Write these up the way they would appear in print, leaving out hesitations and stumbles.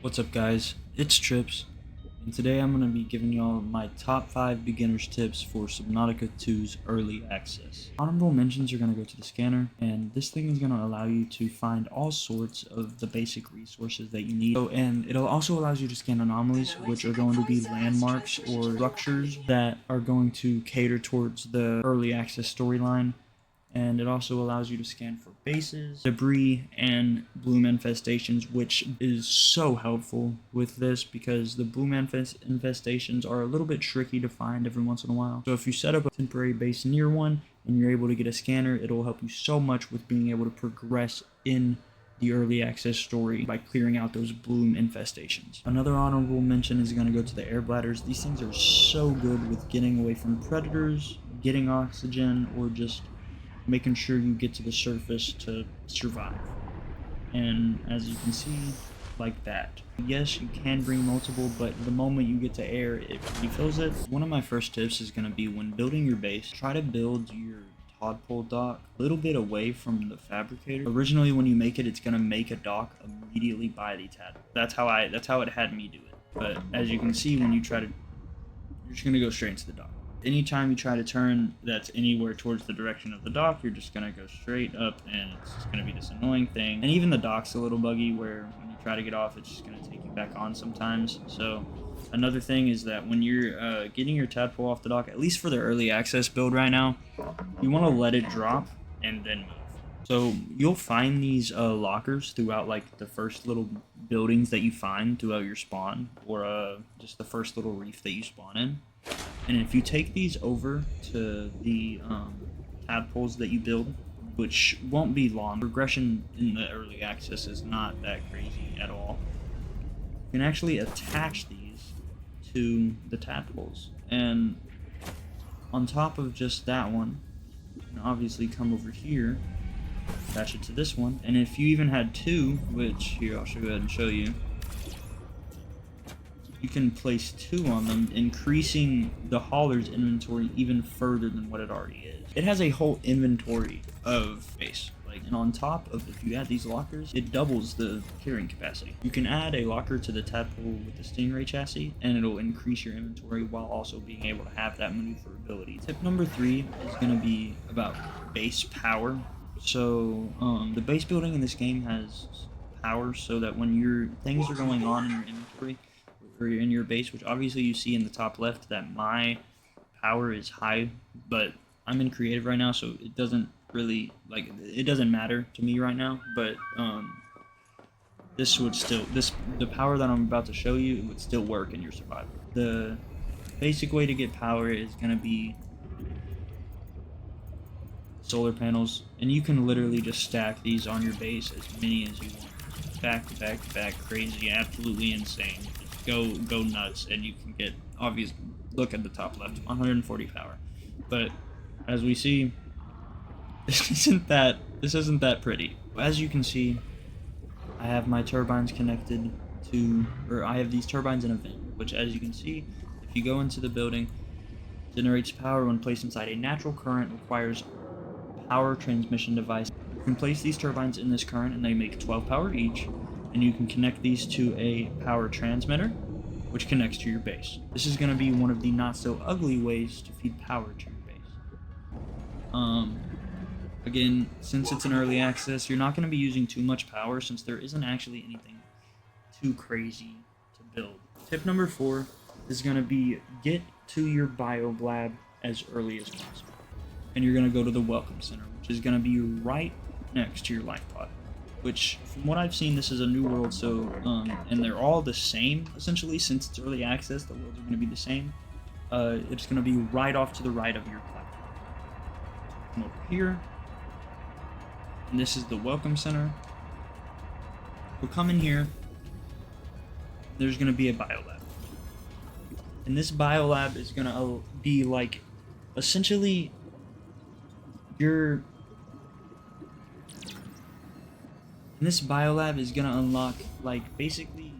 What's up guys, it's Trips, and today I'm going to be giving y'all my top 5 beginners tips for Subnautica 2's early access. Honorable mentions are going to go to the scanner, and this thing is going to allow you to find all sorts of the basic resources that you need. And it'll also allow you to scan anomalies, which are going to be landmarks or structures that are going to cater towards the early access storyline. And it also allows you to scan for bases, debris, and bloom infestations, which is so helpful with this because the bloom infestations are a little bit tricky to find every once in a while. So if you set up a temporary base near one and you're able to get a scanner, it'll help you so much with being able to progress in the early access story by clearing out those bloom infestations. Another honorable mention is going to go to the air bladders. These things are so good with getting away from predators, getting oxygen, or just making sure you get to the surface to survive. And as you can see, like that. Yes, you can bring multiple, but the moment you get to air, it refills it. One of my first tips is going to be when building your base, try to build your todpole dock a little bit away from the fabricator. Originally, when you make it, it's going to make a dock immediately by the tadpole. That's how it had me do it. But as you can see, when you try to, you're just going to go straight into the dock. Anytime you try to turn that's anywhere towards the direction of the dock, you're just going to go straight up, and it's just going to be this annoying thing. And even the dock's a little buggy where when you try to get off, it's just going to take you back on sometimes. So another thing is that when you're getting your tadpole off the dock, at least for the early access build right now, you want to let it drop and then move. So you'll find these lockers throughout like the first little buildings that you find throughout your spawn, or just the first little reef that you spawn in. And if you take these over to the tadpoles that you build, which won't be long, progression in the early access is not that crazy at all. You can actually attach these to the tadpoles, and on top of just that one, you can obviously come over here, attach it to this one, and if you even had two, which here I'll go ahead and show you, you can place two on them, increasing the hauler's inventory even further than what it already is. It has a whole inventory of space. And on top of, if you add these lockers, it doubles the carrying capacity. You can add a locker to the tadpole with the Stingray chassis, and it'll increase your inventory while also being able to have that maneuverability. Tip number 3 is going to be about base power. So the base building in this game has power, so that when your things are going on in your inventory, or in your base, which obviously you see in the top left that my power is high, but I'm in creative right now, so it doesn't really, like, it doesn't matter to me right now, but this would still, the power that I'm about to show you, it would still work in your survival. The basic way to get power is going to be solar panels, and you can literally just stack these on your base as many as you want. Back to back to back, crazy, absolutely insane. Go nuts, and you can get, obvious, look at the top left, 140 power. But as we see, this isn't that pretty. As you can see, I have my turbines connected to, or I have these turbines in a vent, which, as you can see, if you go into the building, generates power when placed inside a natural current, requires power transmission device. You can place these turbines in this current, and they make 12 power each. And you can connect these to a power transmitter, which connects to your base. This is going to be one of the not so ugly ways to feed power to your base. Again, since it's an early access, you're not going to be using too much power since there isn't actually anything too crazy to build. Tip number 4 is going to be get to your bioblab as early as possible. And you're going to go to the Welcome Center, which is going to be right next to your life pod. Which, from what I've seen, this is a new world, so, and they're all the same, essentially, since it's early access, the worlds are going to be the same. It's going to be right off to the right of your platform. Come over here, and this is the Welcome Center. We'll come in here, there's going to be a biolab. And this biolab is going to be, like, essentially, And this biolab is going to unlock, like, basically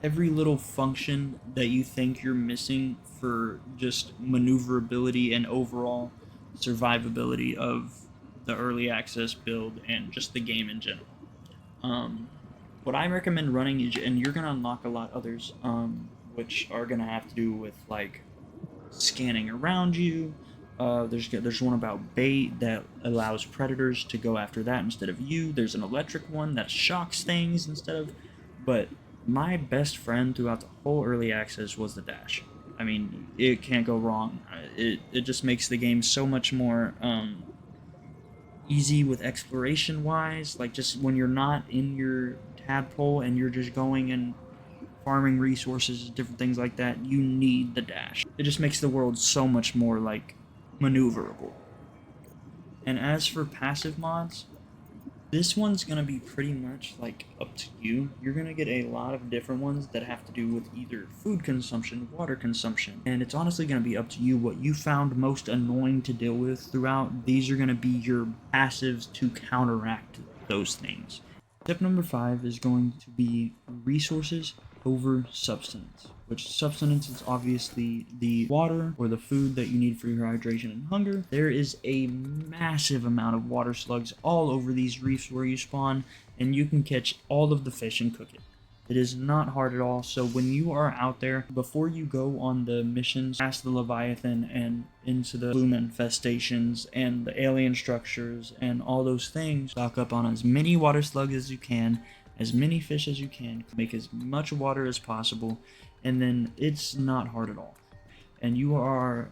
every little function that you think you're missing for just maneuverability and overall survivability of the early access build and just the game in general. What I recommend running is, and you're gonna unlock a lot others, which are gonna have to do with like scanning around you. There's one about bait that allows predators to go after that instead of you. There's an electric one that shocks things instead of. But my best friend throughout the whole early access was the dash. I mean, it can't go wrong. It just makes the game so much more easy with exploration wise. Like just when you're not in your tadpole and you're just going and farming resources, different things like that, you need the dash. It just makes the world so much more like maneuverable. And as for passive mods, this one's gonna be pretty much like up to you. You're gonna get a lot of different ones that have to do with either food consumption, water consumption, and it's honestly gonna be up to you what you found most annoying to deal with throughout. These are gonna be your passives to counteract those things. Tip number 5 is going to be resources over substance, which substance is obviously the water or the food that you need for your hydration and hunger. There is a massive amount of water slugs all over these reefs where you spawn, and you can catch all of the fish and cook it. It is not hard at all, so when you are out there, before you go on the missions past the Leviathan and into the bloom infestations and the alien structures and all those things, stock up on as many water slugs as you can, as many fish as you can, make as much water as possible, and then it's not hard at all. And you are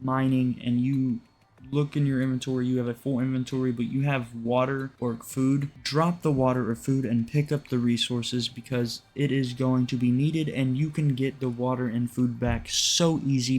mining and you look in your inventory, you have a full inventory, but you have water or food, drop the water or food and pick up the resources because it is going to be needed, and you can get the water and food back so easy